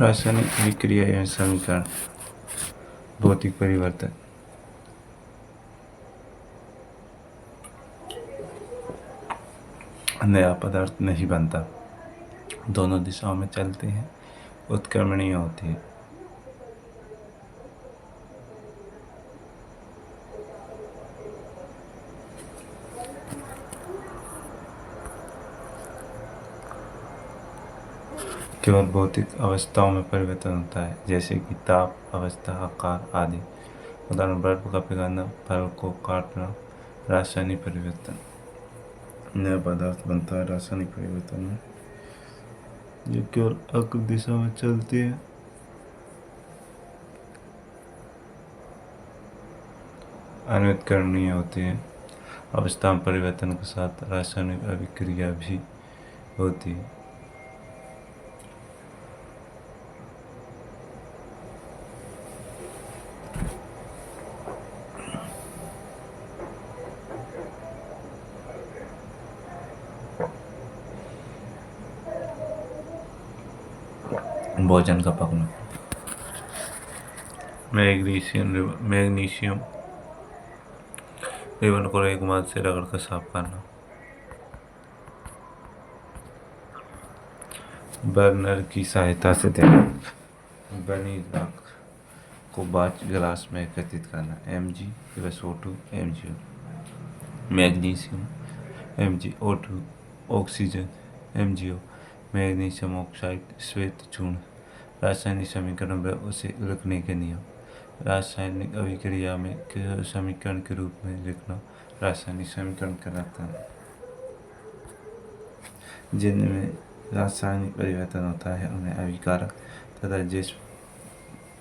रासायनिक अभिक्रिया एवं समीकरण। भौतिक परिवर्तन। नया पदार्थ नहीं बनता, दोनों दिशाओं में चलते हैं, उत्क्रमणीय होती है। केवल भौतिक अवस्थाओं में परिवर्तन होता है, जैसे कि ताप, अवस्था, आकार आदि। उदाहरण: बर्फ का पिघलना, फल को काटना। रासायनिक परिवर्तन। नया पदार्थ बनता है रासायनिक परिवर्तन में, जो केवल अग्र दिशा में चलती है। अनुत्क्रमणीय होती है। अवस्था में परिवर्तन के साथ रासायनिक अभिक्रिया भी होती है। भोजन का पकना। मैग्नीशियम रिबन को एक माद से रगड़कर साफ करना। बर्नर की सहायता से देना। बनी राख को बाच ग्लास में एकत्रित करना। Mg+O2 MgO। Magnesium MgO2, oxygen MgO, magnesium oxide श्वेत चूर्ण। रासायनिक समीकरण व उसे लिखने के नियम। रासायनिक अभिक्रिया में समीकरण के रूप में लिखना रासायनिक समीकरण कहलाता है। जिनमें रासायनिक परिवर्तन होता है उन्हें अभिकारक, तथा जिस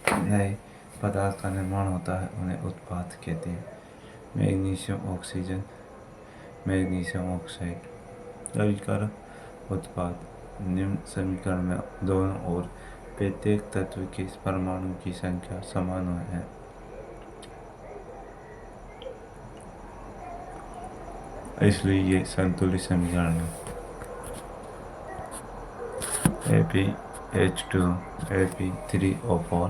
नए पदार्थ का निर्माण होता है उन्हें उत्पाद कहते हैं। Magnesium oxygen, magnesium oxide. अभिकारक, उत्पाद। निम्न समीकरण में दोनों ओर प्रत्येक तत्व के परमाणु की संख्या समान है। इसलिए ये संतुलित समीकरण है। FeH2 Fe3O4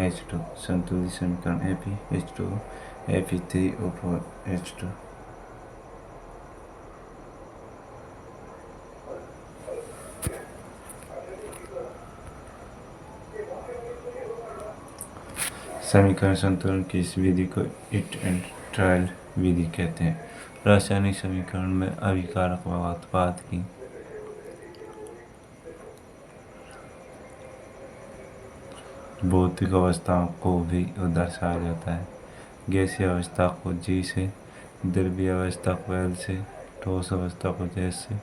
H2 संतुलित समीकरण। FeH2 Fe3O4 H2। समीकरण संतुलन की इस विधि को इट एंड ट्रायल विधि कहते हैं। रासायनिक समीकरण में अभिकारक व उत्पाद की भौतिक अवस्थाओं को भी दर्शाया जाता है। गैसीय अवस्था को G से, द्रवीय अवस्था को L से, ठोस अवस्था को Z से,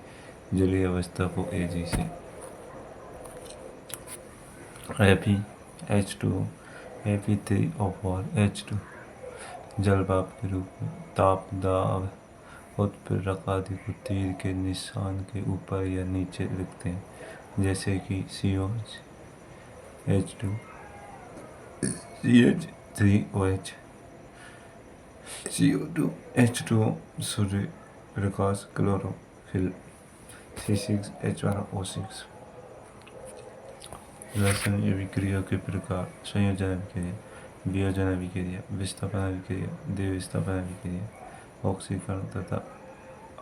जलीय अवस्था को Ag से। FeH2O Fe3O4 H2 जल भाप के रूप में ताप, दाब, उत्प्रेरक आदि को तीर के निशान के ऊपर या नीचे लिखते हैं, जैसे कि COH2 CH3OH, CO2 H2O Surya Prakash chlorophyll, C6H12O6। रासायनिक अभिक्रिया के प्रकार: संयोजन अभिक्रिया, वियोजन अभिक्रिया, विस्थापन अभिक्रिया, द्विविस्थापन अभिक्रिया, ऑक्सीकरण तथा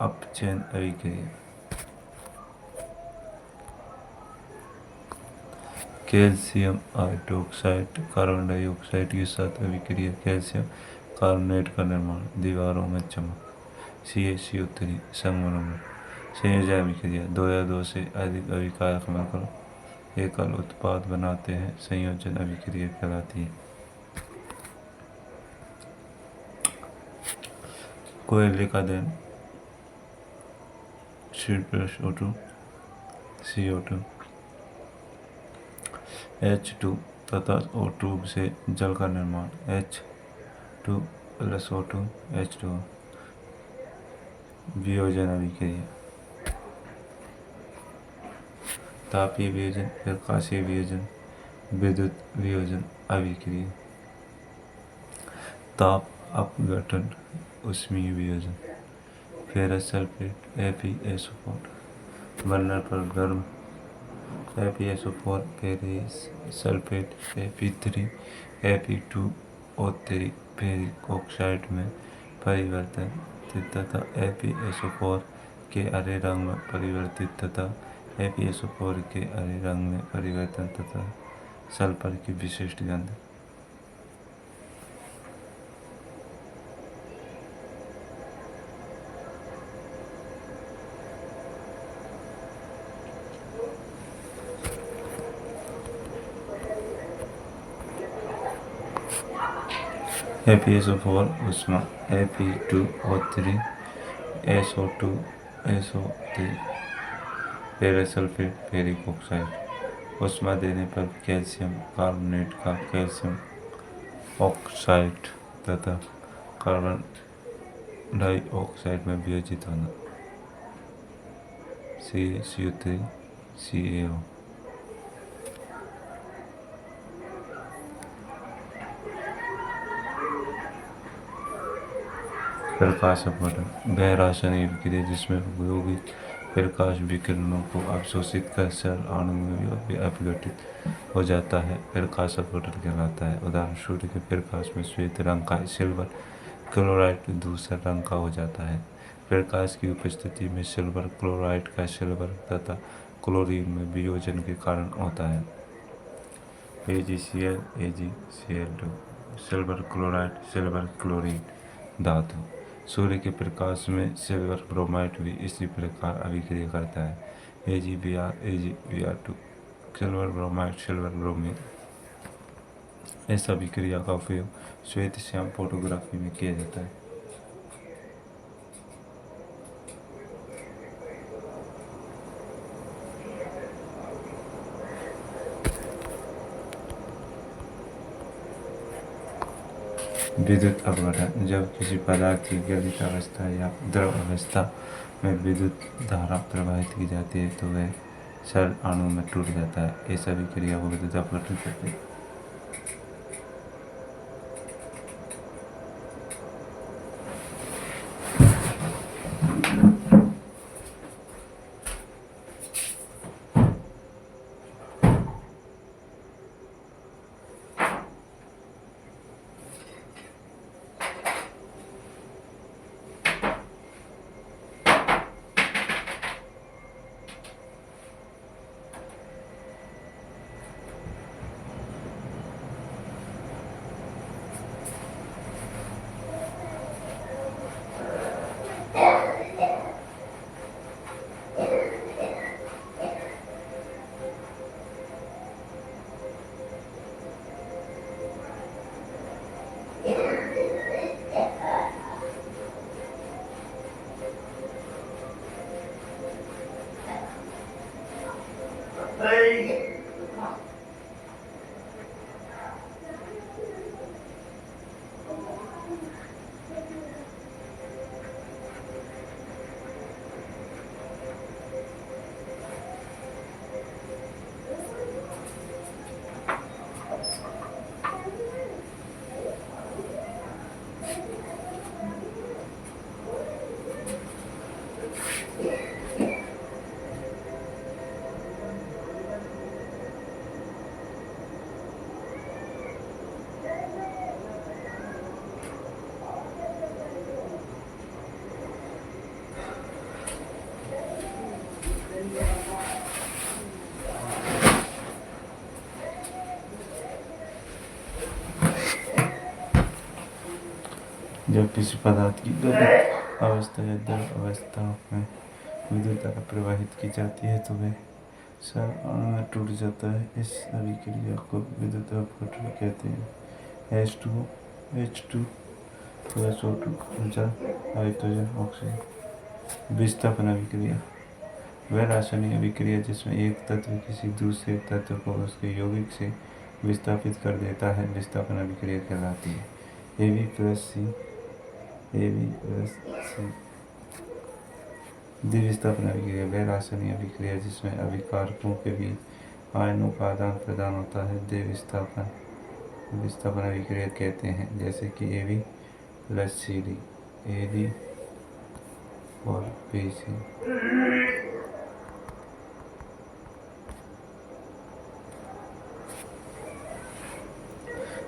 अपचयन अभिक्रिया। कैल्शियम हाइड्रोक्साइड कार्बन डाइऑक्साइड के साथ अभिक्रिया कैल्शियम कार्बोनेट का निर्माण, दीवारों में चमक। CaCO3 संगमरमर। संयोजन अभिक्रिया: दो या दो से अधिक अभिकारक मिलकर एकल उत्पाद बनाते हैं, संयोजन अभिक्रिया कहलाती है। कोयले का दहन C+O2 CO2 H2 तथा O2 से जल का निर्माण, H2+O2 H2O। वियोजन अभिक्रिया: तापीय वियोजन, प्रकाशीय वियोजन, विद्युत वियोजन अभिक्रिया। ताप अपघटन, ऊष्मीय वियोजन। फेरस सल्फेट FeSO4 बर्नर पर गर्म FeSO4 Ferris sulphate Fe3 Fe2O3 ferric oxide में परिवर्तित तथा FeSO4 के हरे रंग में परिवर्तित तथा FeSO4 के हरे रंग में परिवर्तन तथा सल्फर की विशिष्ट गंध। FeSO4 ऊष्मा Fe2O3 SO2 SO3 ferrous sulphate ferric oxide. ऊष्मा देने पर कैल्शियम कार्बोनेट का कैल्शियम ऑक्साइड तथा कार्बन डाइऑक्साइड में वियोजित होना CaCO3 CaO। प्रकाश अपवर्तन वह रासायनिक विक्रिया जिसमें उपयोगी प्रकाश विकिरणों को अवशोषित कर सेल अणु में अपघटित हो जाता है, प्रकाश अपवर्तन कहलाता है। उदाहरण सूर्य के प्रकाश में श्वेत रंग का सिल्वर क्लोराइड धूसर रंग का हो जाता है। प्रकाश की उपस्थिति में सिल्वर क्लोराइड का सिल्वर तथा क्लोरीन में वियोजन के कारण होता है। AgCl AgCl2 silver chloride silver chlorine धातु। सूर्य के प्रकाश में सिल्वर ब्रोमाइड भी इसी प्रकार अभिक्रिया करता है। AgBr AgBr2 silver bromide silver bromine. इस अभिक्रिया का उपयोग श्वेत श्याम फोटोग्राफी में किया जाता है। विद्युत अपघटन जब किसी पदार्थ की गलित अवस्था या द्रव अवस्था में विद्युत धारा प्रवाहित की जाती है तो वह सेल अणु में टूट जाता है। इस अभिक्रिया को विद्युत अपघटन कहते हैं। जब किसी पदार्थ की गलित अवस्था या द्रव अवस्था में विद्युत धारा प्रवाहित की जाती है तो वह सेल अणु में टूट जाता है। इस अभिक्रिया को विद्युत अपघटन कहते हैं। H2O H2 SO2 ऊर्जा हाइड्रोजन ऑक्सीजन। विस्थापन अभिक्रिया वह रासायनिक अभिक्रिया जिसमें एक तत्व किसी दूसरे तत्व को उसके यौगिक से विस्थापित कर देता है, विस्थापन अभिक्रिया कहलाती है। AB+C द्विविस्थापन अभिक्रिया वह रासायनिक अभिक्रिया जिसमें अभिकारकों के बीच आयनों का आदान प्रदान होता है, विस्थापन अभिक्रिया कहते हैं। जैसे कि AB+CD AD और BC।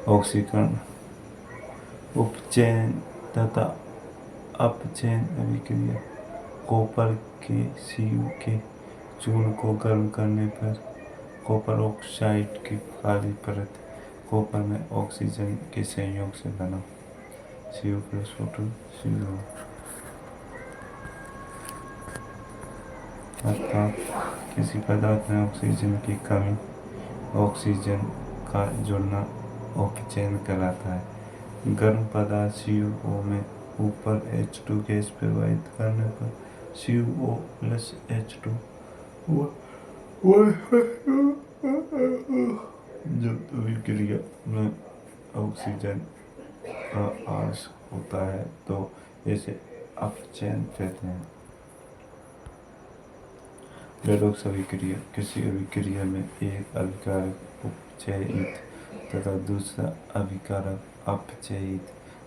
ऑक्सीकरण उपचयन तथा अपचयन अभिक्रिया। कॉपर के Cu के चूर्ण को गर्म करने पर कॉपर ऑक्साइड की काली परत कॉपर में ऑक्सीजन के संयोग से बना Cu प्लस O2 CO। अर्थात किसी पदार्थ में ऑक्सीजन की कमी ऑक्सीजन का जुड़ना अपचयन कहलाता है। गर्म पदार्थ CuO में ऊपर H2 गैस प्रवाहित करने पर CuO प्लस H2 जब अभिक्रिया में ऑक्सीजन का ह्रास होता है तो इसे अपचयन कहते हैं। रेडॉक्स अभिक्रिया। किसी अभिक्रिया में एक अभिकारक उपचयित तथा दूसरा अभिकारक अपचयित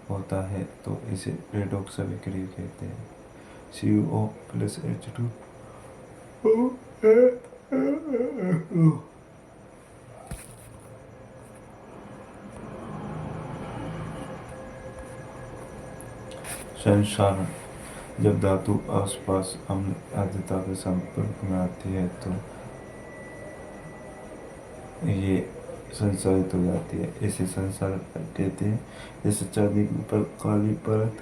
होता है तो इसे रेडॉक्स अभिक्रिया कहते हैं। CuO प्लस H2 संक्षारण। जब धातु आसपास अम्ल आर्द्रता के संपर्क में आती है तो ये संसारित हो जाती है, इसे संसारण कहते हैं। जैसे चांदी के ऊपर काली परत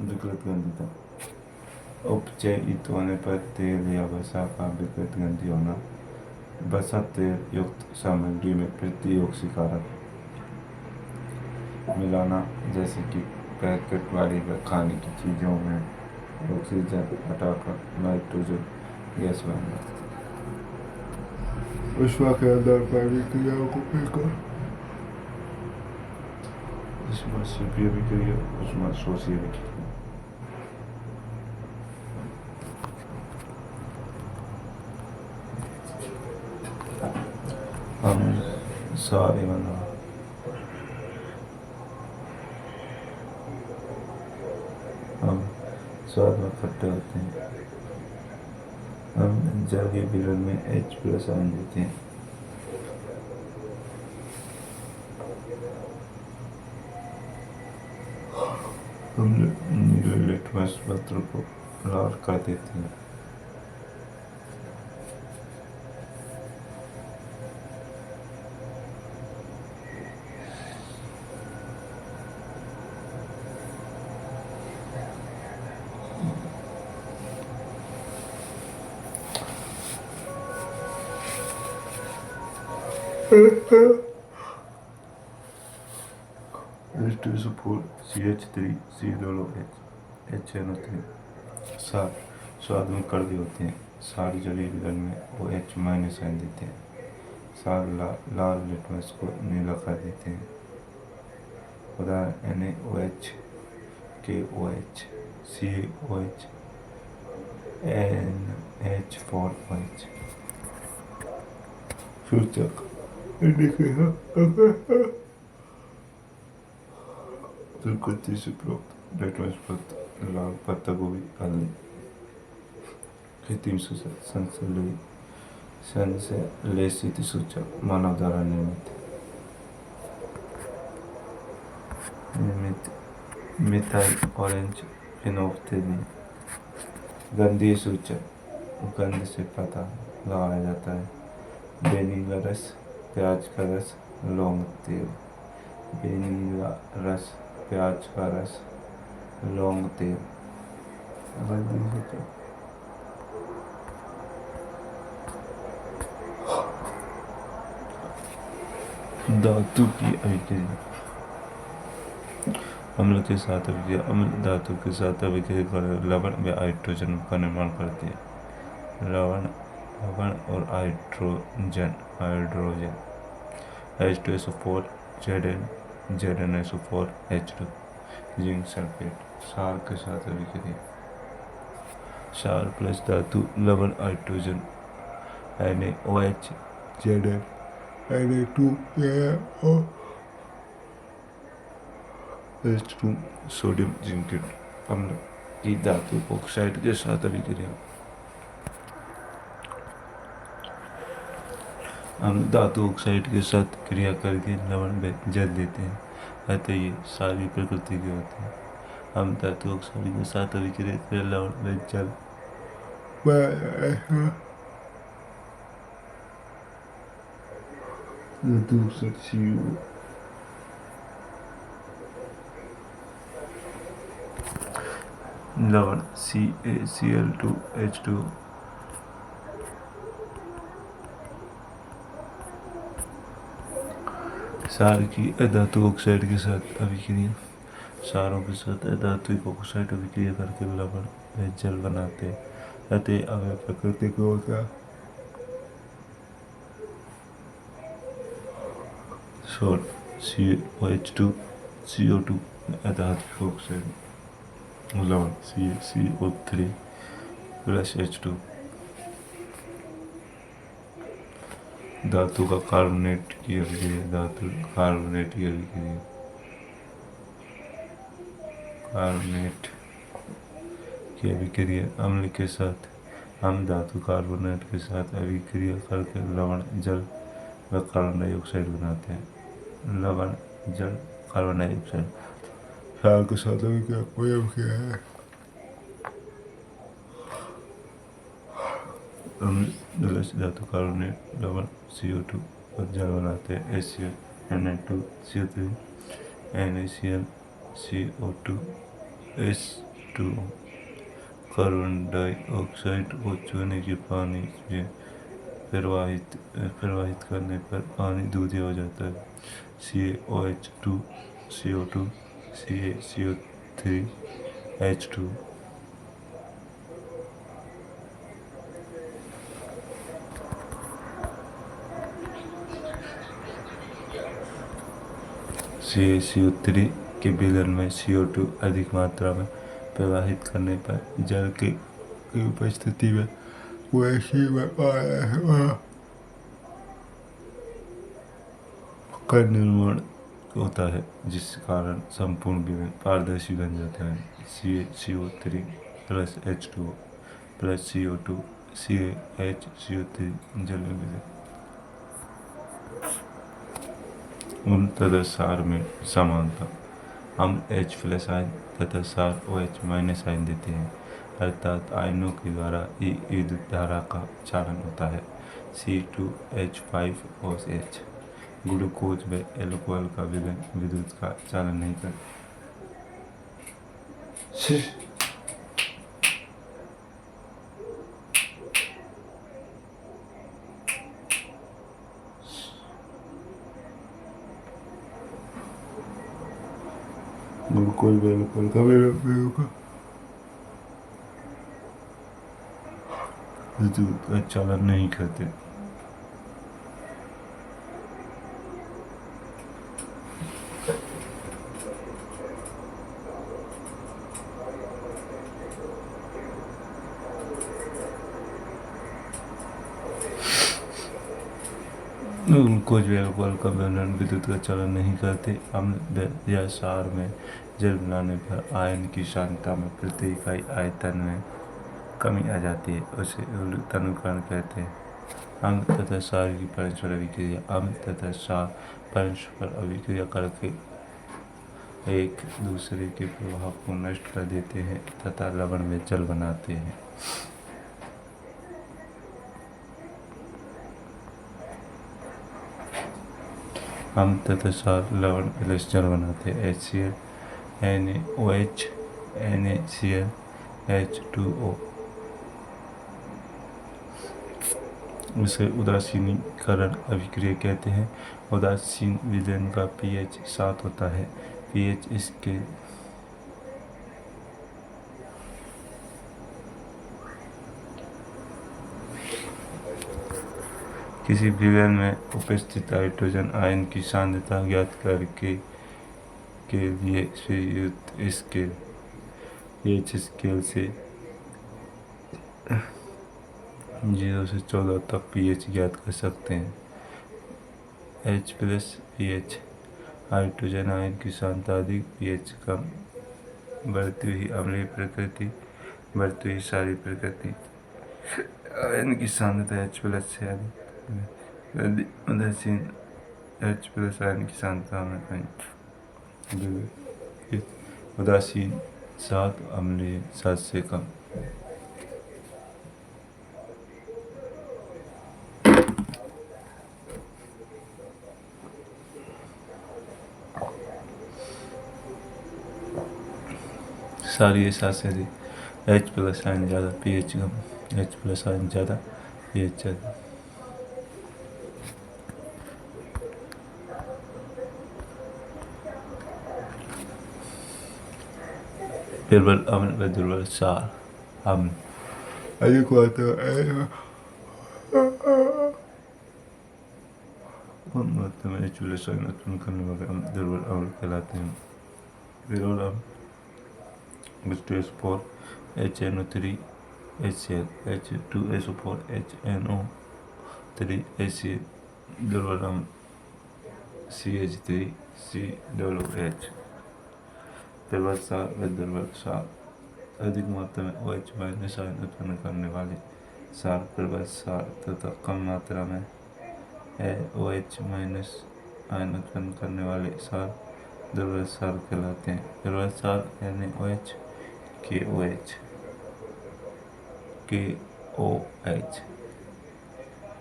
विकृत गंधता। उपचयित होने पर तेल या वसा का विकृत गंधी होना। वसा तेल युक्त सामग्री में प्रतिऑक्सीकारक मिलाना, जैसे कि पैकेट वाली खाने की चीज़ों में ऑक्सीजन हटाकर नाइट्रोजन गैस बनना। ऊष्मा के अंदर पानी क्रियाओं को फेंका। ऊष्मा शिल्पीय अभिक्रिया, ऊष्मा शोषीय अभिक्रिया। हम सारे बना हम स्वाद में खट्टे होते हैं। हम जल के विलयन में H प्लस आयन देते हैं। हम नीले लिटमस पत्र को लाल कर देते हैं। H2SO4 CH3 C2H HNO3। सार स्वाद में कड़वे होते हैं। सार जलीय विलयन में OH माइनस आयन देते हैं। सार लाल लिटमस को नीला कर देते हैं। उदाहरण NaOH KOH COH NH4OH। सूचक दुर्गति से प्राप्त लिटमस पत्र लाल पत्ता गोभी हल्दी। कृत्रिम सूचक संश्लेषित सूचक मानव द्वारा निर्मित मिथाइल ऑरेंज फिनोल्फथालीन। गंधीय सूचक गंध से पता लगाया जाता है। बेनी का रस, प्याज का रस, लौंग तेल। बेनी का रस, प्याज का रस, लौंग तेल। धातु की अभिक्रिया। अम्ल के साथ अभिक्रिया। अम्ल धातु के साथ अभिक्रिया कर लवण व हाइड्रोजन का निर्माण करती है। लवण और hydrogen H2SO4 ZnSO4 H2। Zinc sulphate. क्षार के साथ अभिक्रिया। क्षार प्लस धातु लवण hydrogen NaOH Zn Na2 H2 sodium zincate. अम्ल की धातु ऑक्साइड के साथ अभिक्रिया। हम धातु ऑक्साइड के साथ क्रिया करके लवण में जल देते हैं, अतः ये सारी प्रकृति के होते हैं। हम धातु ऑक्साइड के साथ अभिक्रिया कर लवण में जल धातु ऑक्साइड CO लवण CaCl2H2 सार की अधातु ऑक्साइड के साथ अभिक्रिया सारों के साथ अधात्विक ऑक्साइड अभिक्रिया करके लवण में जल बनाते हैं, अतः अवयव प्रकृति को होता है। शॉर्ट COH2 CO2 अधात्विक ऑक्साइड लवण CaCO3 प्लस H2 धातु का कार्बोनेट की अभिक्रिया धातु कार्बोनेट की अभिक्रिया कार्बोनेट की अभिक्रिया अम्ल के साथ हम धातु कार्बोनेट के साथ अभिक्रिया करके लवण जल व कार्बन डाइऑक्साइड बनाते हैं। लवण जल कार्बन डाइऑक्साइड क्षार के साथ अभिक्रिया किया है। अम्ल धातु कार्बोनेट लवण CO2 और जल बनाते हैं HCl Na2CO3 NaCl CO2 H2O carbon dioxide को चूने के पानी में प्रवाहित करने पर पानी दूधिया हो जाता है। CaOH2 CO2 CaCO3 H2 CaCO3 के विलयन में CO2 अधिक मात्रा में प्रवाहित करने पर जल की उपस्थिति में वैसी का निर्माण होता है, जिस कारण संपूर्ण विलयन पारदर्शी बन जाता है। CaCO3 plus H2O plus CO2 CaHCO3 जल में विलय उन तथा सार में समानता हम H प्लस आयन तथा सार OH माइनस आयन देते हैं, अर्थात आयनों के द्वारा ही विद्युत धारा का चालन होता है। C2H5OH ग्लूकोज व एल्कोहल का विलयन विद्युत का चालन नहीं करता। ग्लूकोज व एल्कोहल का विद्युत का चालन नहीं करते। ग्लूकोज व एल्कोहल का विलयन विद्युत का चालन नहीं करते। अम्ल या सार में जल बनाने पर आयन की सांद्रता में प्रति इकाई आयतन में कमी आ जाती है, उसे तनुकरण कहते हैं। अम्ल तथा सार की परस्पर अभिक्रिया अम्ल तथा सार परस्पर अभिक्रिया करके एक दूसरे के प्रभाव को नष्ट कर देते हैं तथा लवण में जल बनाते हैं। अम्ल तथा सार लवण प्लस जल बनाते हैं। HCl NaOH NaCl H2O उसे उदासीनीकरण अभिक्रिया कहते हैं। उदासीन विलयन का pH 7 होता है। pH इसके किसी विलयन में उपस्थित हाइड्रोजन आयन की सांद्रता ज्ञात करके के लिए प्रयुक्त स्केल pH स्केल से 0 से 14 तक pH ज्ञात कर सकते हैं। H plus pH hydrogen ion की सांद्रता अधिक, pH कम, बढ़ती हुई अम्लीय प्रकृति, बढ़ती हुई क्षारीय प्रकृति। आयन की सांद्रता H प्लस से अधिक, यदि उदासीन H प्लस आयन की सांद्रता में कहीं उदासीन 7 अम्लीय 7 से कम। क्षारीय 7 से अधिक H प्लस आयन ज़्यादा pH कम। H प्लस आयन ज़्यादा pH ज़्यादा। दुर्बल अम्ल व दुर्बल क्षार अम्ल अधिक मात्रा में H प्लस आयन उत्पन्न करने वाले अम्ल दुर्बल अम्ल कहलाते हैं। दुर्बल अम्ल H2SO4 HNO3 HCl H2SO4 HNO3 HCl दुर्बल अम्ल CH3 COOH। दुर्बल क्षार व दुर्बल क्षार अधिक मात्रा में OH माइनस आयन उत्पन्न करने वाले क्षार दुर्बल क्षार तथा कम मात्रा में OH माइनस आयन उत्पन्न करने वाले क्षार दुर्बल क्षार कहलाते हैं। दुर्बल क्षार NaOH KOH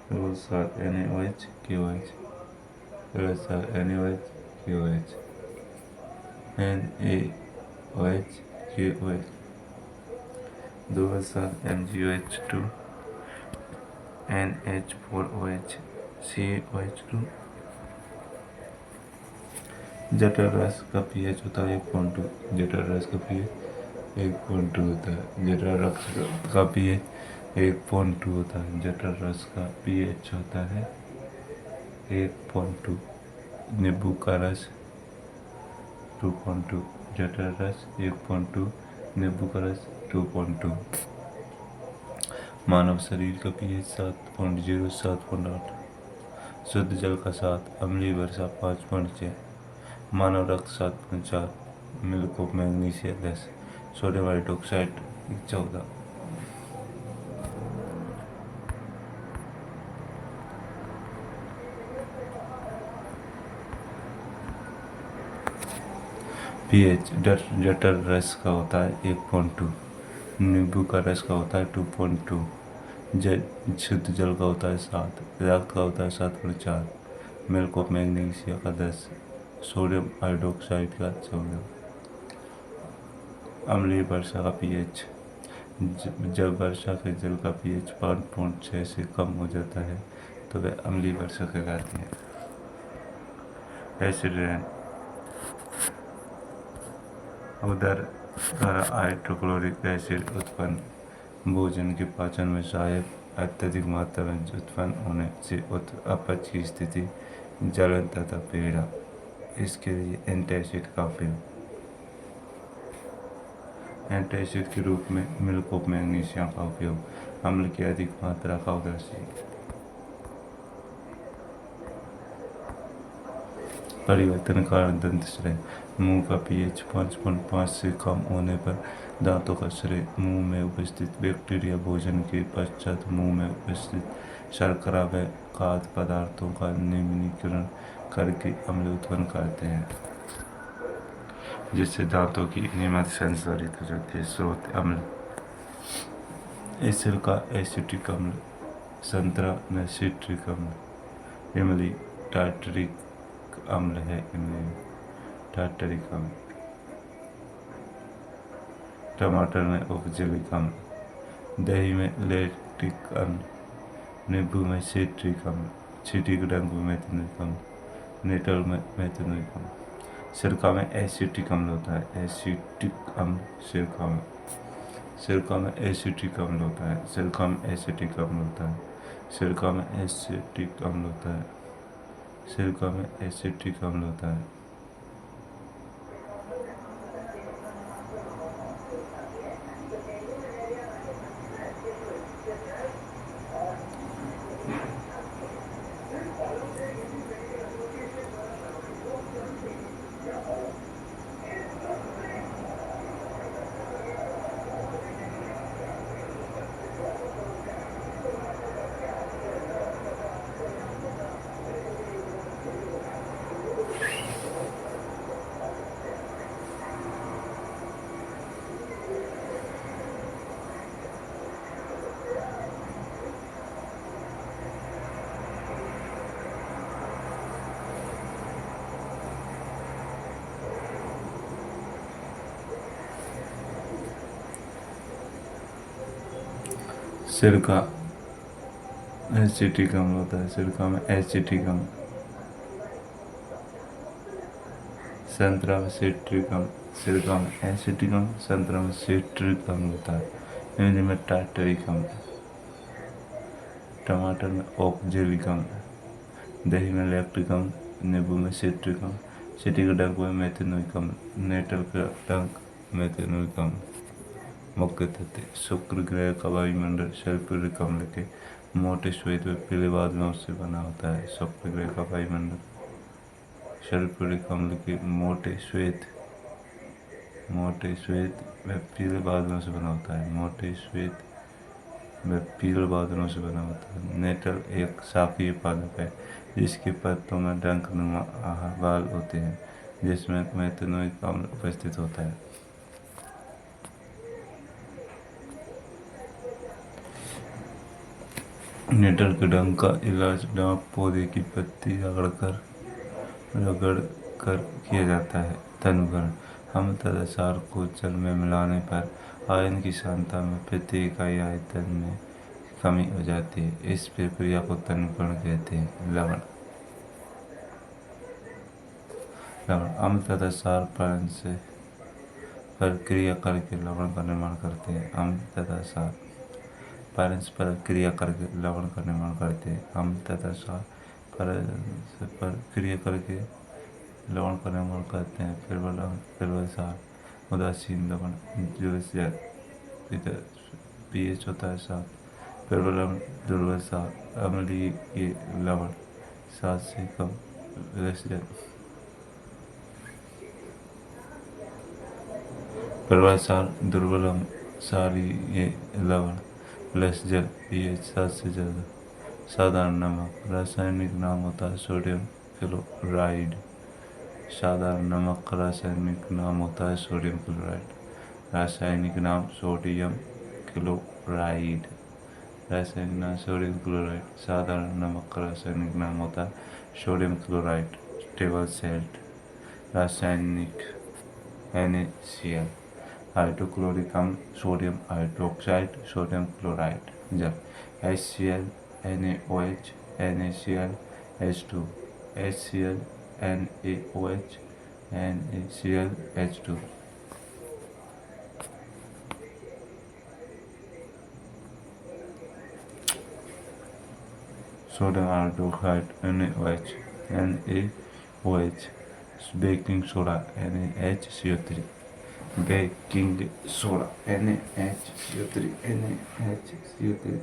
दुर्बल क्षार NaOH KOH दुर्बल क्षार NaOH KOH NaOH KOH दुर्बल क्षार MgOH2 NH4OH CaOH2। जठर रस का pH होता है 1.2। जठर रस का pH 1.2 होता है। जठर रस का pH 1.2 होता है। जठर रस का pH होता है 1.2। नींबू का रस 2.2। जठर रस 1.2 नींबू का रस 2.2। मानव शरीर का pH 7.0 7.8। शुद्ध जल का 7। अम्लीय वर्षा 5.6। मानव रक्त 7.4। Milk of magnesia 10। Sodium hydroxide 14। pH जठर रस का होता है 1.2। नींबू का रस का होता है 2.2। शुद्ध जल का होता है 7। रक्त का होता है 7.4। मिल्क ऑफ मैग्नीशिया का 10। सोडियम हाइड्रोक्साइड का 14। अम्लीय वर्षा का pH जब वर्षा के जल का pH 5.6 से कम हो जाता है तो वह अम्लीय वर्षा कहलाती है। एसिड रेन उदर द्वारा हाइड्रोक्लोरिक एसिड उत्पन्न भोजन के पाचन में सहायक अत्यधिक मात्रा में उत्पन्न होने से अपच की स्थिति जलन तथा पीड़ा। इसके लिए एंटासिड का उपयोग। एंटासिड के रूप में मिल्क ऑफ मैग्नीशिया का उपयोग अम्ल की अधिक मात्रा का उदासीन परिवर्तन कारण दंत श्रेय। मुंह का pH 5.5 से कम होने पर दांतों का श्रेय मुंह में उपस्थित बैक्टीरिया भोजन के पश्चात मुंह में उपस्थित शर्करा व खाद्य पदार्थों का निम्नीकरण करके अम्ल उत्पन्न करते हैं, जिससे दांतों की नीमत संशोधित हो जाती है। स्रोत अम्ल एसिड का एसिटिक अम्ल, संतरा में सिट्रिक अम्ल, इमली टार्टरिक अम्ल है। इमली टार्टरिक अम्ल, टमाटर में ऑक्जेलिक अम्ल, दही में लैक्टिक अम्ल, नींबू में सिट्रिक अम्ल, चींटी के डंक में मेथनोइक अम्ल, नेटल में मेथनोइक अम्ल। सिरका में एसिटिक अम्ल होता है। एसिटिक अम्ल सिरका में एसिटिक अम्ल होता है। सिरका में एसिटिक अम्ल होता है। सिरका में एसिटिक अम्ल होता है। सिरका में एसिटिक अम्ल होता है। सिरका एसिटिक अम्ल होता है, सिरका में एसिटिक अम्ल। संतरा में सिट्रिक अम्ल, सिरका में एसिटिक अम्ल, संतरा में सिट्रिक अम्ल होता है, इमली में टार्टरिक अम्ल, टमाटर में ऑक्जेलिक अम्ल, दही में लैक्टिक अम्ल, नींबू में सिट्रिक अम्ल, चींटी के डंक में मेथेनोइक अम्ल, नेटल का डंक मेथेनोइक अम्ल। मुख्य तथ्य: शुक्र ग्रह का वायुमंडल सल्फ्यूरिक अम्ल के मोटे श्वेत व पीले बादलों से बना होता है। शुक्र ग्रह का वायुमंडल सल्फ्यूरिक अम्ल के मोटे श्वेत व पीले बादलों से बना होता है। मोटे श्वेत व पीले बादलों से बना होता है। नेटल एक शाकीय पादप है जिसके पत्तों में डंकनुमा बाल होते हैं जिसमें मेथेनोइक अम्ल उपस्थित होता है। नेटल के डंक का इलाज डांक पौधे की पत्ती रगड़ कर किया जाता है। तनुकरण: अम्ल तथा क्षार को जल में मिलाने पर आयन की सांद्रता में प्रति इकाई आयतन में कमी हो जाती है। इस प्रक्रिया को तनुकरण कहते हैं। लवण अम्ल तथा क्षार पर क्रिया करके लवण का निर्माण करते हैं। अम्ल तथा क्षार पर क्रिया करके लवण का निर्माण करते हैं। अम्ल तथा क्षार पर क्रिया करके लवण का निर्माण करते हैं। प्रबल क्षार उदासीन लवण पीएच होता है 7। प्रबल अम्ल दुर्बल क्षार अम्लीय लवण 7 से कम जल। प्रबल क्षार दुर्बल अम्ल क्षारीय लवण प्लस जल पीएच 7 से ज़्यादा। साधारण नमक रासायनिक नाम होता है सोडियम क्लोराइड। साधारण नमक का रासायनिक नाम होता है सोडियम क्लोराइड। रासायनिक नाम सोडियम क्लोराइड। रासायनिक नाम सोडियम क्लोराइड। साधारण नमक का रासायनिक नाम होता है सोडियम क्लोराइड। टेबल सॉल्ट रासायनिक NaCl। हाइड्रोक्लोरिक अम्ल सोडियम हाइड्रोक्साइड सोडियम क्लोराइड। जल HCl NaOH NaCl H2 HCl NaOH NaCl H2। Sodium hydroxide NaOH NaOH। Baking soda NaHCO3। Baking soda NaHCO3 NaHCO3।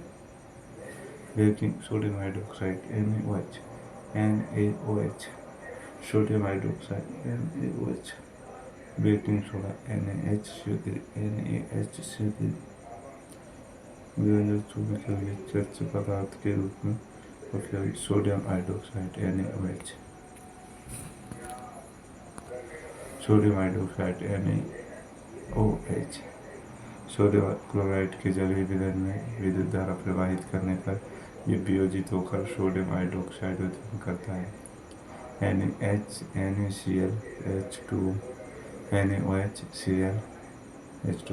Baking sodium hydroxide NaOH NaOH। Sodium hydroxide NaOH। Baking soda NaHCO3 NaHCO3। व्यंजक चूर्ण के लिए church पदार्थ के रूप में उपयोगी sodium hydroxide NaOH। Sodium hydroxide NaOH। Sodium chloride के जलीय विलयन में विद्युत धारा प्रवाहित करने पर यह वियोजित होकर सोडियम हाइड्रोक्साइड उत्पन्न करता है। NaCl H2O NaOH Cl H2।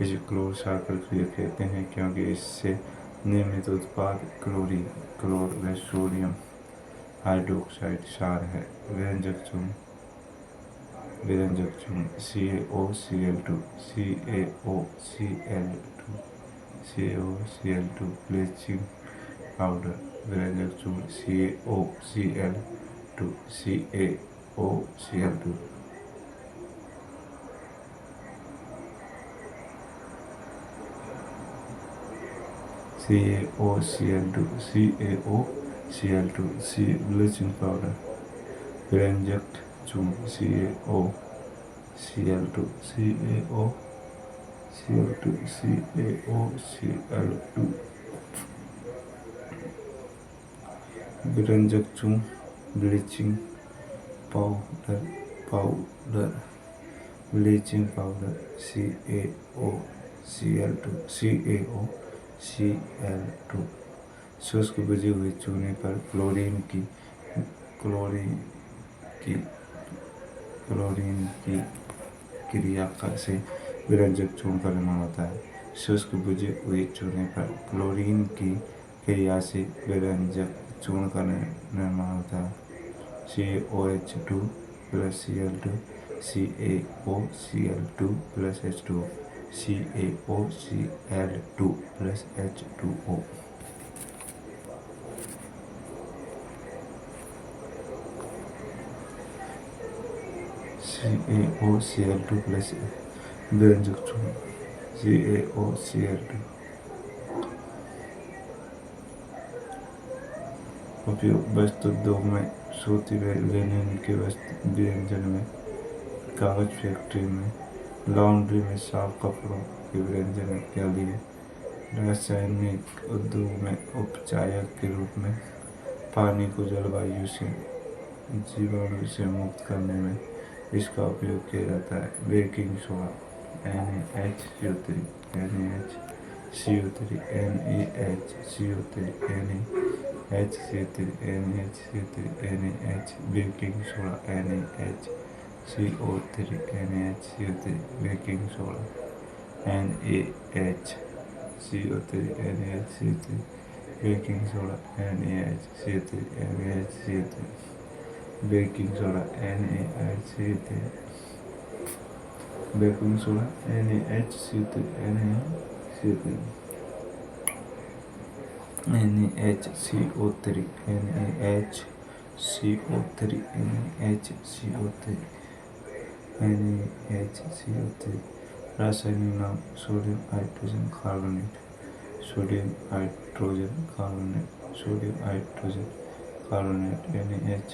इसे क्लोर क्षार प्रक्रिया कहते हैं क्योंकि इससे निर्मित उत्पाद क्लोर व सोडियम हाइड्रोक्साइड क्षार है। व्यंजक चूर्ण CaOCl2 CaOCl2 ब्लीचिंग पाउडर। व्यंजक चूर्ण CaOCl2 CaOCl2। CaOCl2 bleaching powder. व्यंजक चूर्ण CaOCl2 CaOCl2। व्यंजक चूर्ण bleaching powder bleaching powder CaOCl2 शुष्क बुझी हुई चूने पर क्लोरीन की क्रिया से व्यंजक चूर्ण का निर्माण होता है। शुष्क बुझे हुए चूने पर क्लोरीन की क्रिया से विरंजक चूर्ण का निर्माण होता है। CaOH2 plus Cl2 CaOCl2 plus H2O CaOCl2 plus H2O। CaOCl2 plus विरंजक चूर्ण CaOCl2। उपयोग वस्त्र उद्योग में सूती लिनन के वस्त्र व्यंजन में, कागज फैक्ट्री में, लॉन्ड्री में, साफ कपड़ों के व्यंजन के लिए, रासायनिक उद्योग में उपचायक के रूप में, पानी को जलवायु से जीवाणु से मुक्त करने में इसका उपयोग किया जाता है। Baking soda NaHCO3 NaHCO3 NaHCO3 NaHCO3 NaHCO3 NaH baking soda NaHCO3 NaHCO3 baking soda NaHCO3 NaHCO3 baking soda NaHCO3 NaHCO3 baking soda NaHCO3 baking soda NaHCO3 NaHCO3 NaHCO3 NaHCO3 रासायनिक नाम sodium hydrogen carbonate sodium hydrogen carbonate NaH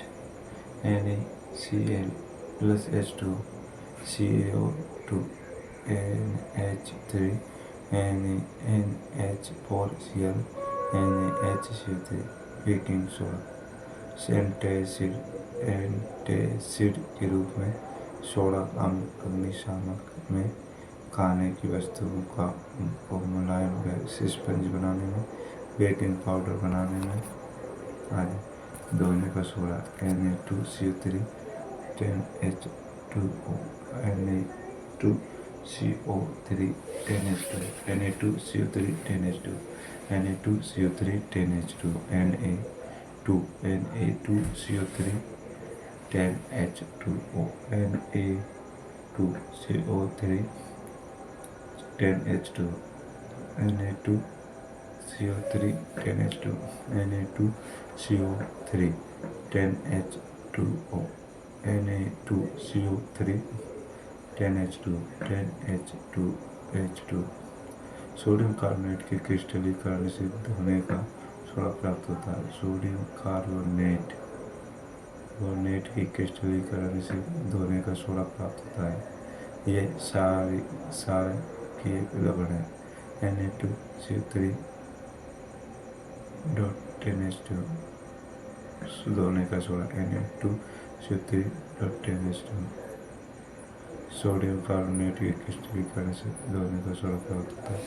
NaCl plus H2O CaO2 NH3 NH4Cl NaHCO3 baking soda antacid के रूप में soda अम्ल अग्निशामक में, खाने की वस्तुओं को मुलायम व स्पंज बनाने में, बेकिंग पाउडर बनाने में आदि। धोने का soda Na2CO3 10H2O Na2CO3 10H2 Na2CO3 10H2 Na2CO3 10H2 Na2CO3 10H2O Na2CO3 10H2 Na2CO3 10H2 Na2CO3 10H2O Na2CO3 10H2 10H2 sodium carbonate के क्रिस्टलीकरण से धोने का सोडा प्राप्त होता है। सोडियम कार्बोनेट के क्रिस्टलीकरण से धोने का सोडा प्राप्त होता है। ये सारे के लवण है। Na2CO3 10H2 धोने का soda Na2CO3 10H2 sodium carbonate के क्रिस्टलीकरण से धोने का सोडा प्राप्त होता है।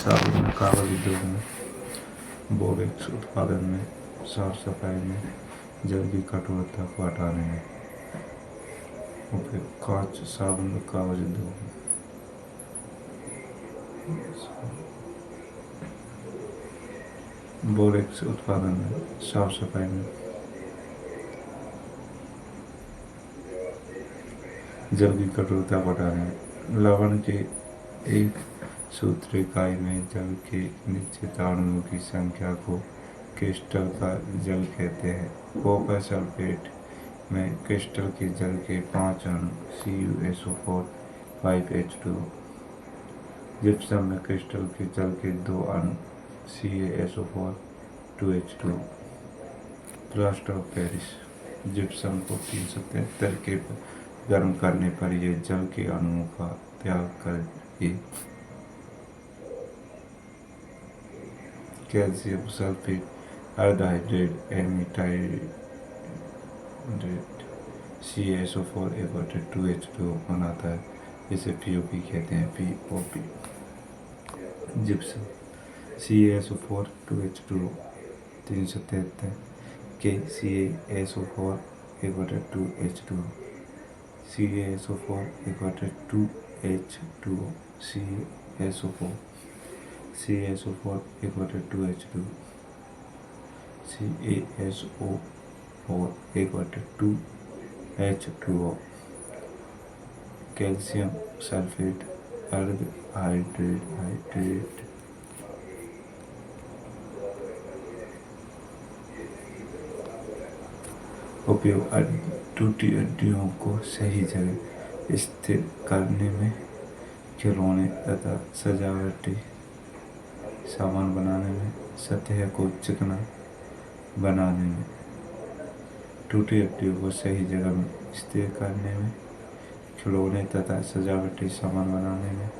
साबुन कागज उद्योग में, बोरेक्स उत्पादन में, साफ सफाई में, जल की कठोरता को हटाने में उपयोग। कांच साबुन कागज उद्योग में, बोरेक्स उत्पादन में, साफ सफाई में, जल की कठोरता को हटाने में। लवण के एक सूत्र इकाई में जल के निश्चित अणुओं की संख्या को क्रिस्टल का जल कहते हैं। कॉपर सल्फेट में क्रिस्टल के जल के 5 अणु CuSO4 5H2O। जिप्सम में क्रिस्टल के जल के 2 अणु CaSO4 2H2O। Plaster of Paris gypsum को 373 के गर्म करने पर यह जल के अणुओं का त्याग करके कैल्शियम सल्फेट अर्धहाइड्रेट एमिटाइड्रेट CaSO4 2H2O बनाता है। इसे पीओपी कहते हैं, POP. Gypsum CaSO4 2H2O 373 KCaSO4 2H2O CaSO4 2H2O CaSO4 CaSO4 2H2O CaSO4 2H2O calcium sulphate अर्ध हाइड्रेट उपयोग टूटी हड्डियों को सही जगह स्थिर करने में, खिलौने तथा सजावटी सामान बनाने में, सतह को चिकना बनाने में। टूटी हड्डियों को सही जगह में स्थिर करने में, खिलौने तथा सजावटी सामान बनाने में,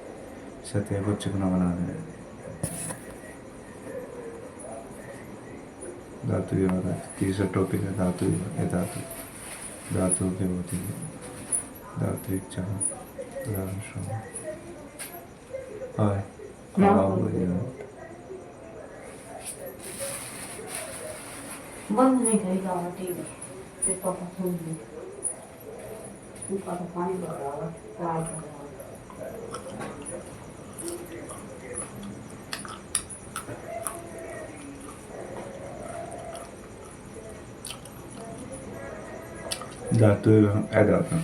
सतह को चिकना बनाने में। धातु विभाग तीसरा टॉपिक है धातु विभाग। धातु के होती है धात्विक चमक बंद नहीं करेगा ठीक है। फिर पापा सुन ली ऊपर तो पानी भर रहा है ट्राई कर रहा धातु अधातु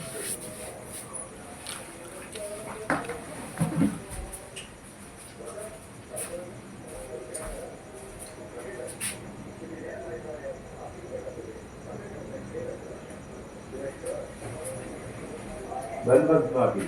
बस बाकी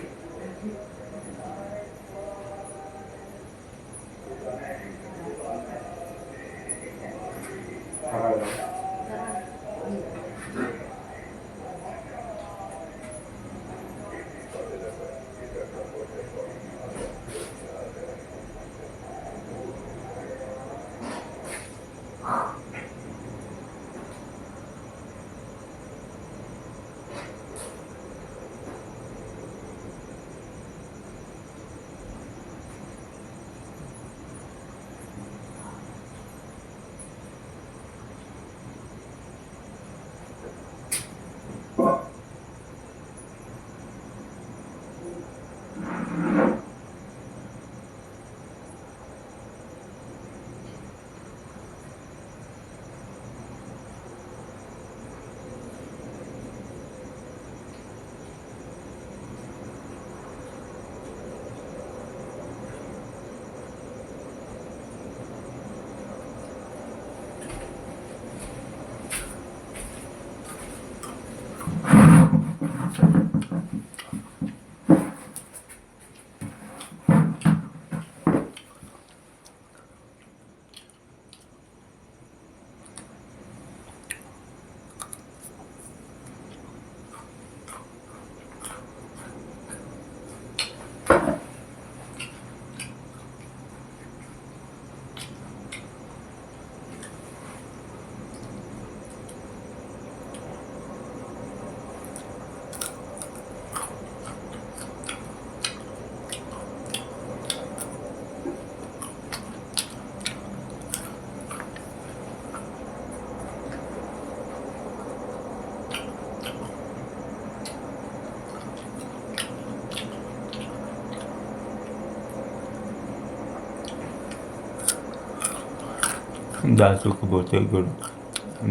धातु को बोलते हैं गुण।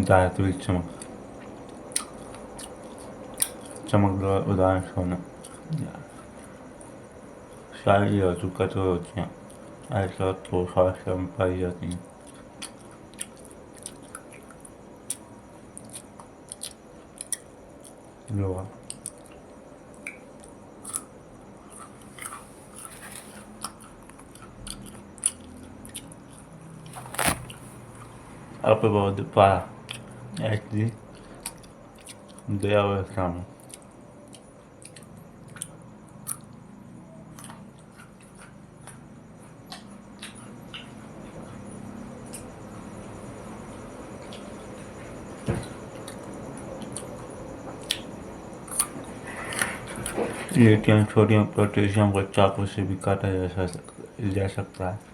धात्विक चमकदार उदाहरण सोना। सारी धातु कठोर होती हैं, ऐसा तो शास्त्र में पाई जाती हैं। लोहा अपवाद पारा ऐसी दयावस्था में लिथियम सोडियम पोटेशियम को चाकू से भी काटा जा सकता है।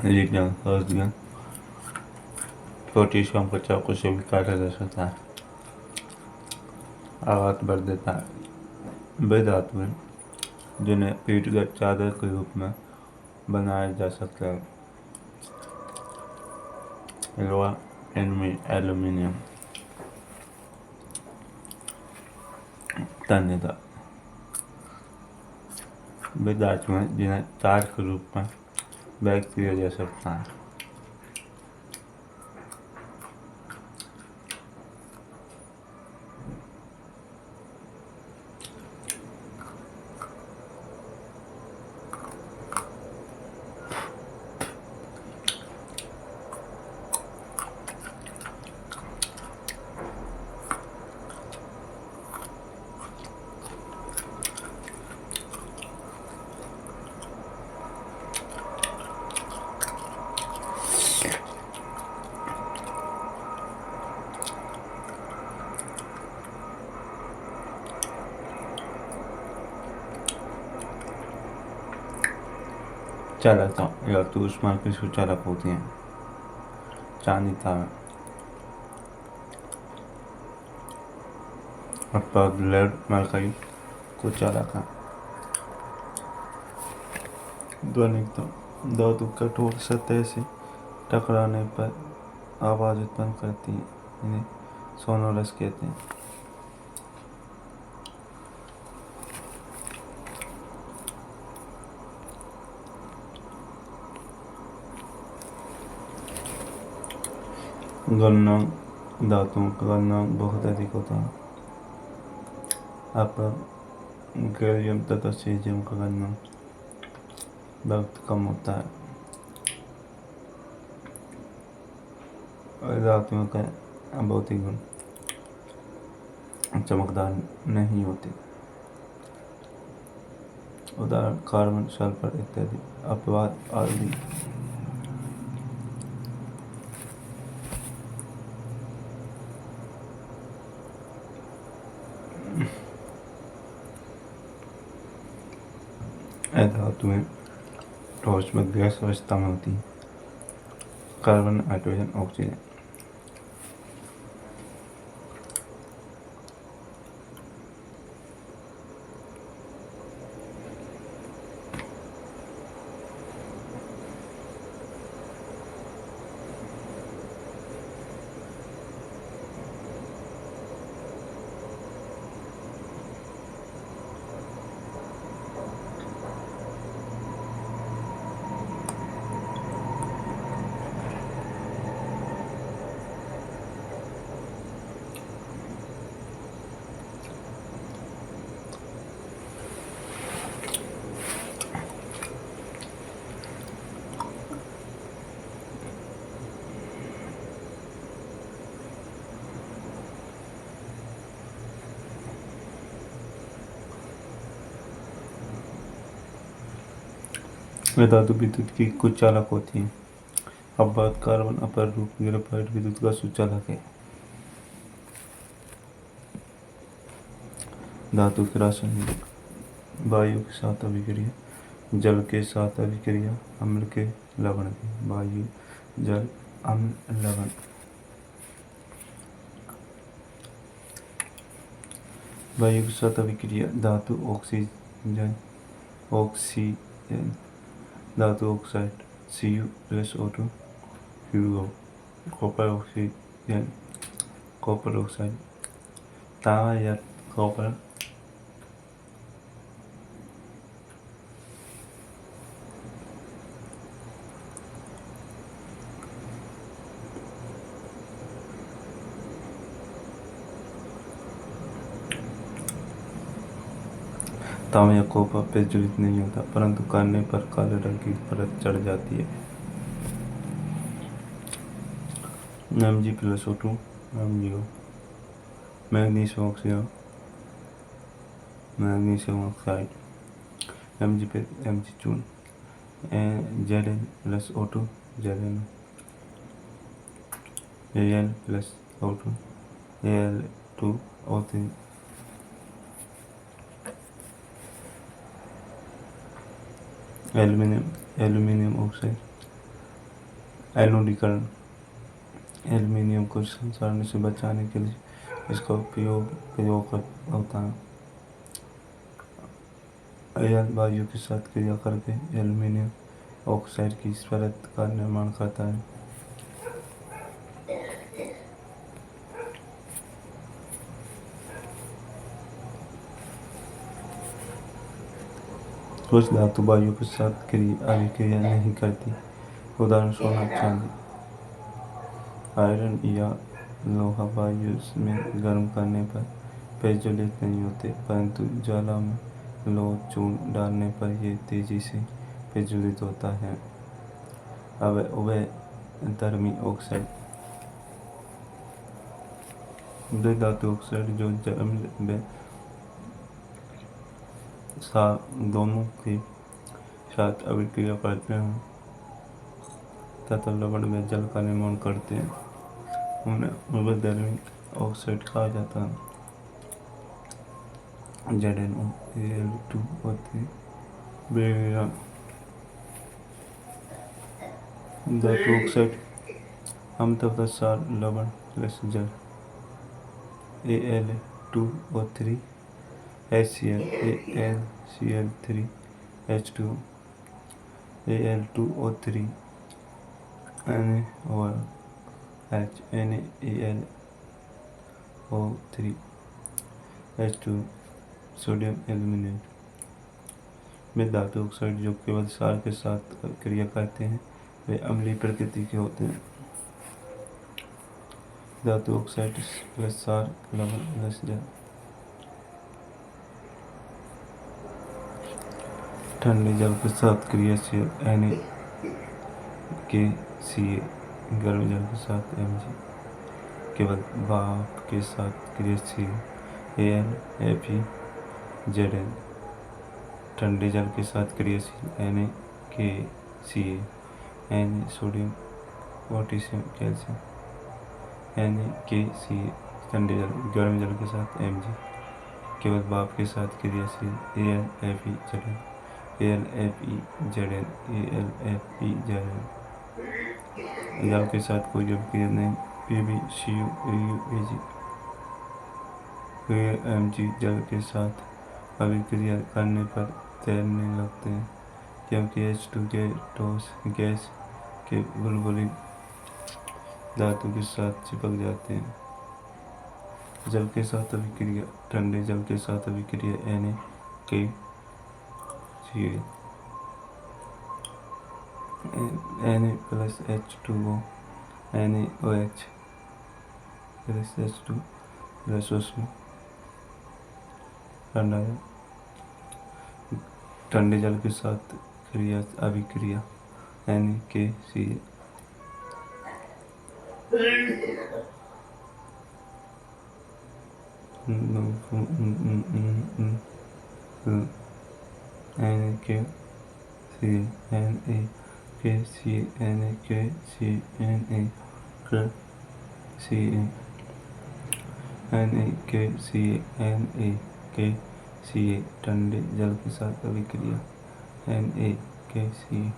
लिथियम सोडियम पोटेशियम को चाकू से भी काटा जा सकता है। आघात बढ़ देता है। वे धातुएं जिन्हें पीटगत चादर के रूप में बनाया जा सकता है। लोहा, एल्यूमीनियम, तन्यता। वे धातुएं जिन्हें तार के रूप में बैग किया जा सकता है। चालकता या तो ऊष्मा की सुचालक होती हैं। चांदी, तांबा और लेड, मरकरी को चालक है। ध्वनिकता धातु कठोर सतह से टकराने पर आवाज उत्पन्न करती है। इन्हें सोनोरस कहते हैं। गलनांक धातुओं का गलनांक बहुत अधिक होता है। अपर गैलियम तथा सीजियम का गलनांक बहुत कम होता है। और धातुओं का भौतिक गुण चमकदार नहीं होते। उदाहरण कार्बन, सल्फर इत्यादि। अपवाद आदि। धातुएं ठोस में गैस अवस्था में होती हैं। Carbon, hydrogen, oxygen. वे धातु विद्युत की कुछ चालक होती हैं। अपवाद कार्बन, अपर रूप, ग्रेफाइट विद्युत का सुचालक है। धातु के रासायनिक वायु के साथ अभिक्रिया, जल के साथ अभिक्रिया, अम्ल के लवण की। वायु, जल, अम्ल, लवण। वायु के साथ अभिक्रिया धातु ऑक्सीजन धातु oxide Cu plus O2 Q copper oxygen copper oxide तांबा या कॉपर तांबा या कॉपर प्रज्वलित नहीं होता, परंतु काटने पर काले रंग की परत चढ़ जाती है। Mg plus O2 MgO magnesium oxide Mg पे Mg चून Zn plus O2 Zn Al plus O2 Al2O3 aluminium oxide एनोडीकरण एल्यूमिनियम को संसारने से बचाने के लिए इसका प्रयोग होता है। Al वायु के साथ क्रिया करके एल्यूमिनियम ऑक्साइड की परत का निर्माण करता है। कुछ धातु वायु के साथ अभिक्रिया नहीं करती, उदाहरण सोना चांदी। आयरन या लोहा वायु में गर्म करने पर प्रज्वलित नहीं होते, परंतु ज्वाला में लोह चून डालने पर यह तेजी से प्रज्वलित होता है। अब उभयधर्मी ऑक्साइड दो धातु ऑक्साइड जो दोनों के साथ अभिक्रिया करते हैं तथा लवण में जल का निर्माण करते हैं, उन्हें उभयधर्मी ऑक्साइड कहा जाता है। ZnO Al2O3 धातु ऑक्साइड हम तथा सार लवण प्लस जल Al2O3 HCl AlCl3 H2 Al2O3 NaOH NaAlO3 H2 sodium aluminate में धातु ऑक्साइड जो केवल सार के साथ क्रिया करते हैं वे अम्लीय प्रकृति के होते हैं। धातु ऑक्साइड प्लस सार लवण प्लस जल ठंडे जल के साथ क्रियाशील NaKCl गर्म जल के साथ Mg केवल भाप के साथ क्रियाशील AlFeZn ठंडे जल के साथ क्रियाशील NaKCl Na sodium potassium calcium NaKCl ठंडे जल गर्म जल के साथ Mg केवल भाप के साथ क्रियाशील AlFeZn जल के साथ कोई अभिक्रिया नहीं PbCu AuAg Mg जल के साथ अभिक्रिया करने पर तैरने लगते हैं, क्योंकि H2 गैस के बुलबुले धातु के साथ चिपक जाते हैं। जल के साथ अभिक्रिया ठंडे जल के साथ अभिक्रिया NaKCl Na plus H2O NaOH plus H2 plus उसमें ठंडे जल के साथ अभिक्रिया NaKCl NaKCl ठंडे जल के साथ अभिक्रिया NaKCl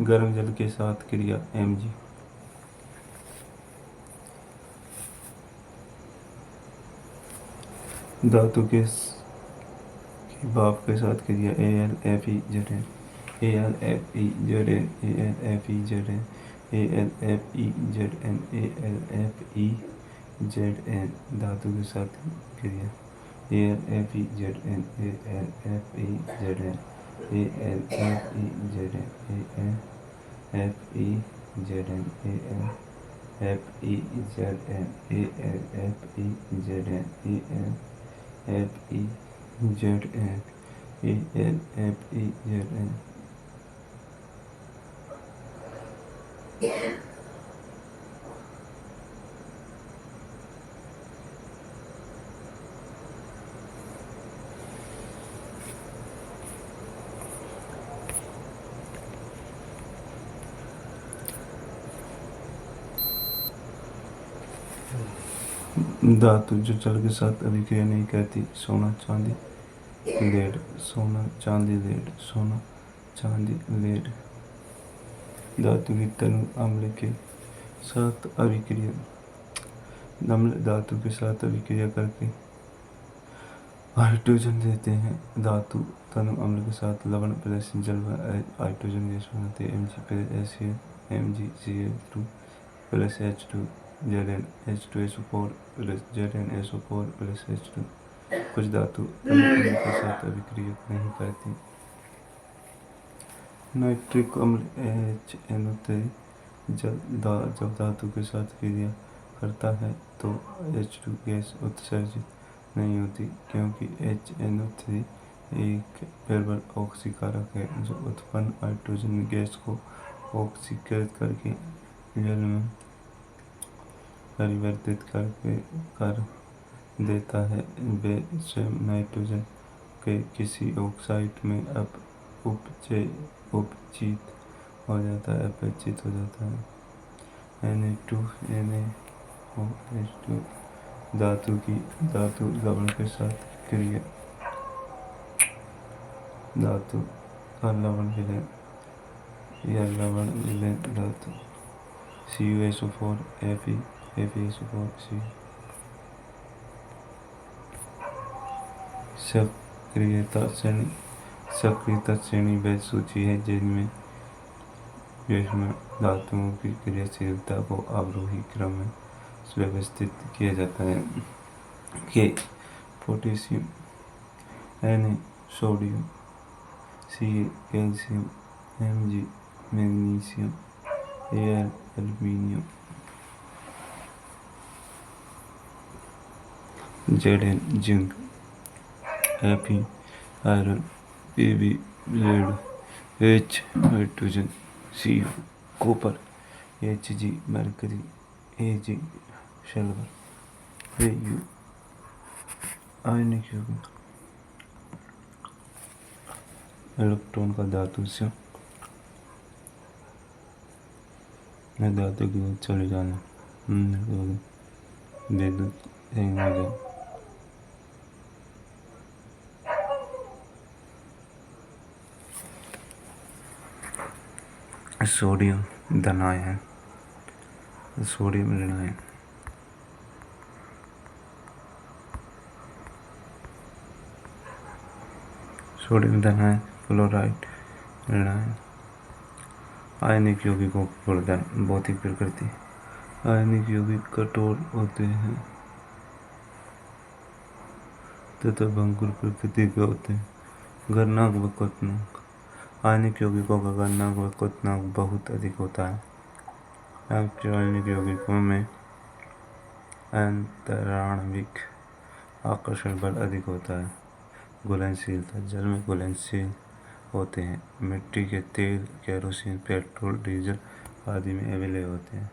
गर्म जल के साथ क्रिया Mg धातु के भाप के साथ क्रिया AlFeZn ALFEZN ALFEZN ALFEZN ALFEZN धातु के साथ क्रिया ALFEZN ALFEZN ALFEZN ALFEZN ALFEZN धातु जो जल के साथ अभिक्रिया नहीं करती सोना चांदी लेड सोना चांदी लेड सोना चांदी लेड धातु की तनु अम्ल के साथ अभिक्रिया अम्ल धातु के साथ अभिक्रिया करके हाइड्रोजन देते हैं धातु तनु अम्ल के साथ लवण प्लस जल हाइड्रोजन गैस बनाते हैं Mg plus HCl MgCl2 plus H2 Zn H2SO4 plus ZnSO4 plus H2 कुछ धातु तनु अम्ल के साथ अभिक्रिया नहीं करती नाइट्रिक अम्ल HNO3 जब धातु के साथ क्रिया करता है तो H2 गैस उत्सर्जित नहीं होती क्योंकि HNO3 एक प्रबल ऑक्सीकारक है जो उत्पन्न हाइड्रोजन गैस को ऑक्सीकृत करके जल में परिवर्तित कर देता है वे स्वयं नाइट्रोजन के किसी ऑक्साइड में अपचित हो जाता है Na2NaOH2 धातु लवण के साथ क्रिया धातु का लवण विलयन या लवण विलयन धातु CuSO4 FeSO4 C सक्रियता श्रेणी वह सूची है जिसमें धातुओं की क्रियाशीलता को अवरोही क्रम में व्यवस्थित किया जाता है के potassium Na sodium Ca calcium Mg magnesium Al aluminium Zn zinc Fe iron Pb lead H hydrogen Cu copper Hg mercury Ag silver Au आयनिक यौगिक इलेक्ट्रॉन का धातु से धातु की ओर चले जाना विद्युत संयोजन सोडियम धनायन सोडियम ऋणायन सोडियम धनायन फ्लोराइड ऋणायन आयनिक यौगिकों की प्रदान भौतिक प्रकृति आयनिक यौगिक कठोर होते हैं तथा भंगुर प्रकृति के होते हैं गलनांक व क्वथनांक आयनिक यौगिकों का गलनांक व क्वथनांक बहुत अधिक होता है आयनिक यौगिकों में अंतराणविक आकर्षण बल अधिक होता है घुलनशीलता जल में घुलनशील होते हैं मिट्टी के तेल केरोसिन पेट्रोल डीजल आदि में अवलेय होते हैं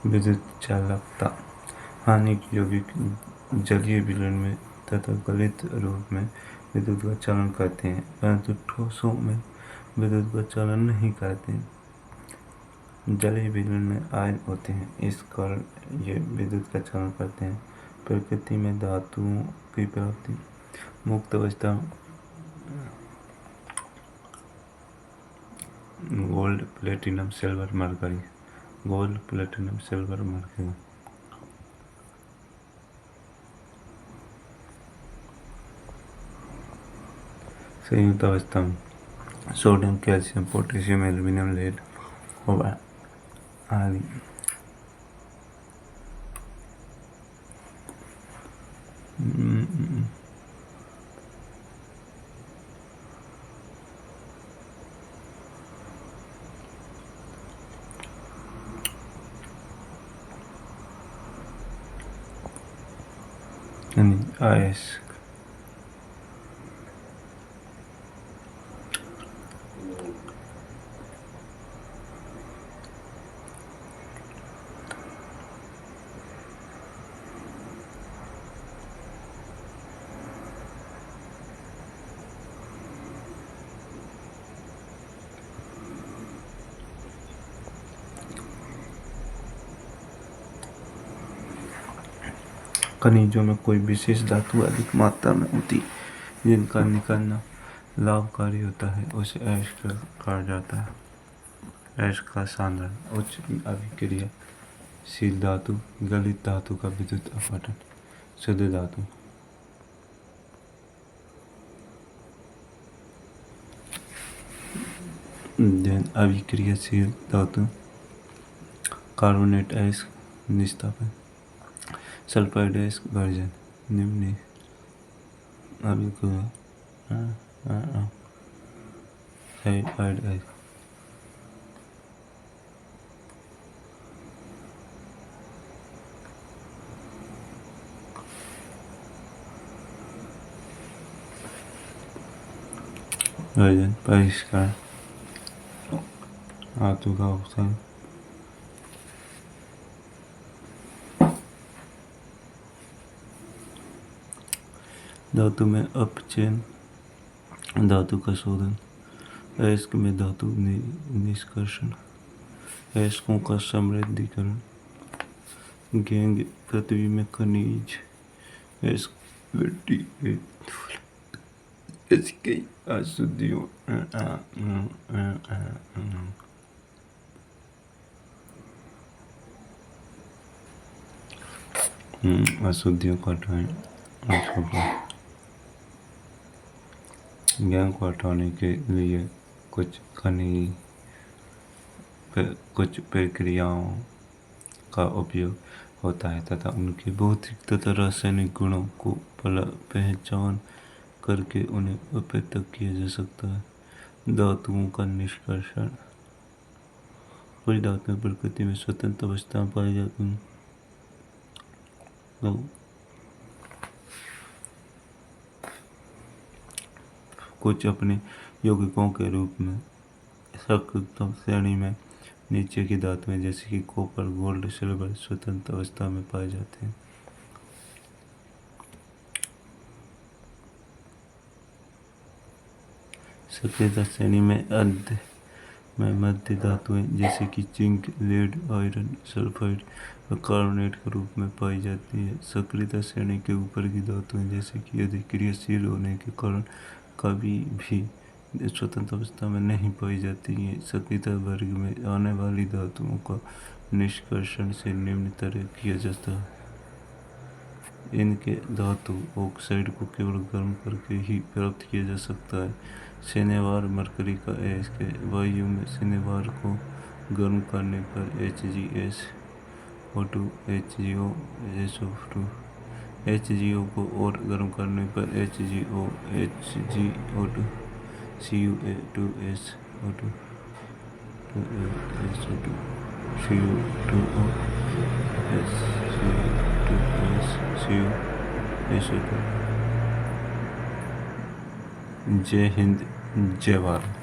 विद्युत चालकता आयनिक यौगिक जलीय विलयन में तथा गलित रूप में विद्युत का चालन करते हैं परंतु ठोसों में विद्युत का चालन नहीं करते जलीय विलयन में आयन होते हैं इस कारण ये विद्युत का चालन करते हैं प्रकृति में धातुओं की प्राप्ति मुक्त अवस्था gold platinum silver mercury gold platinum silver mercury संयुक्त अवस्था में sodium, calcium, potassium, aluminium, lead आदि। अयस्क खनिजों में कोई विशेष धातु अधिक मात्रा में होती है जिनका निकालना लाभकारी होता है उसे अयस्क कहा जाता है। अयस्क का साधारण उच्च अभिक्रियाशील धातु, गलित धातु का विद्युत अपघटन, शुद्ध धातु। अभिक्रियाशील धातु कार्बोनेट अयस्क निस्तापन, सल्फाइड अयस्क वर्जन, निम्न अभिक्रिया सल्फाइड अयस्क वर्जन परिष्कार धातु का अवसाद धातु में अपचयन, धातु का शोधन, अयस्क में धातु निष्कर्षण, अयस्कों का समृद्धिकरण, गैंग पृथ्वी में खनिज, अयस्क मिट्टी कई अशुद्धियों को गैंग को हटाने के लिए कुछ प्रक्रियाओं का उपयोग होता है तथा उनके भौतिक तथा रासायनिक गुणों को पहचान करके उन्हें अपृथक किया जा सकता है। धातुओं का निष्कर्षण, कुछ धातुएं प्रकृति में स्वतंत्र अवस्था में पाई जाती हैं तो कुछ अपने यौगिकों के रूप में सख्त श्रेणी में नीचे की धातुएं जैसे कि कॉपर, गोल्ड, सिल्वर स्वतंत्र अवस्था में पाए जाते हैं। सक्रियता श्रेणी में मध्य धातुएं जैसे कि जिंक, लेड, आयरन, सल्फाइड और कार्बोनेट के रूप में पाई जाती है। सक्रियता श्रेणी के ऊपर की धातुएं जैसे कि अधिक क्रियाशील होने के कारण कभी भी स्वतंत्र अवस्था में नहीं पाई जाती है। सक्रियता वर्ग में आने वाली धातुओं का निष्कर्षण से निम्न तरह किया जाता है। इनके धातु ऑक्साइड को केवल गर्म करके ही प्राप्त किया जा सकता है। शनिवार मरकरी का अयस्क वायु में शनिवार को गर्म करने पर HgSO2 HgO SO2 HgO को और गर्म करने पर HgO HgO2 Cu2SO2 SO2 Cu2O SO2। जय हिंद, जय भारत।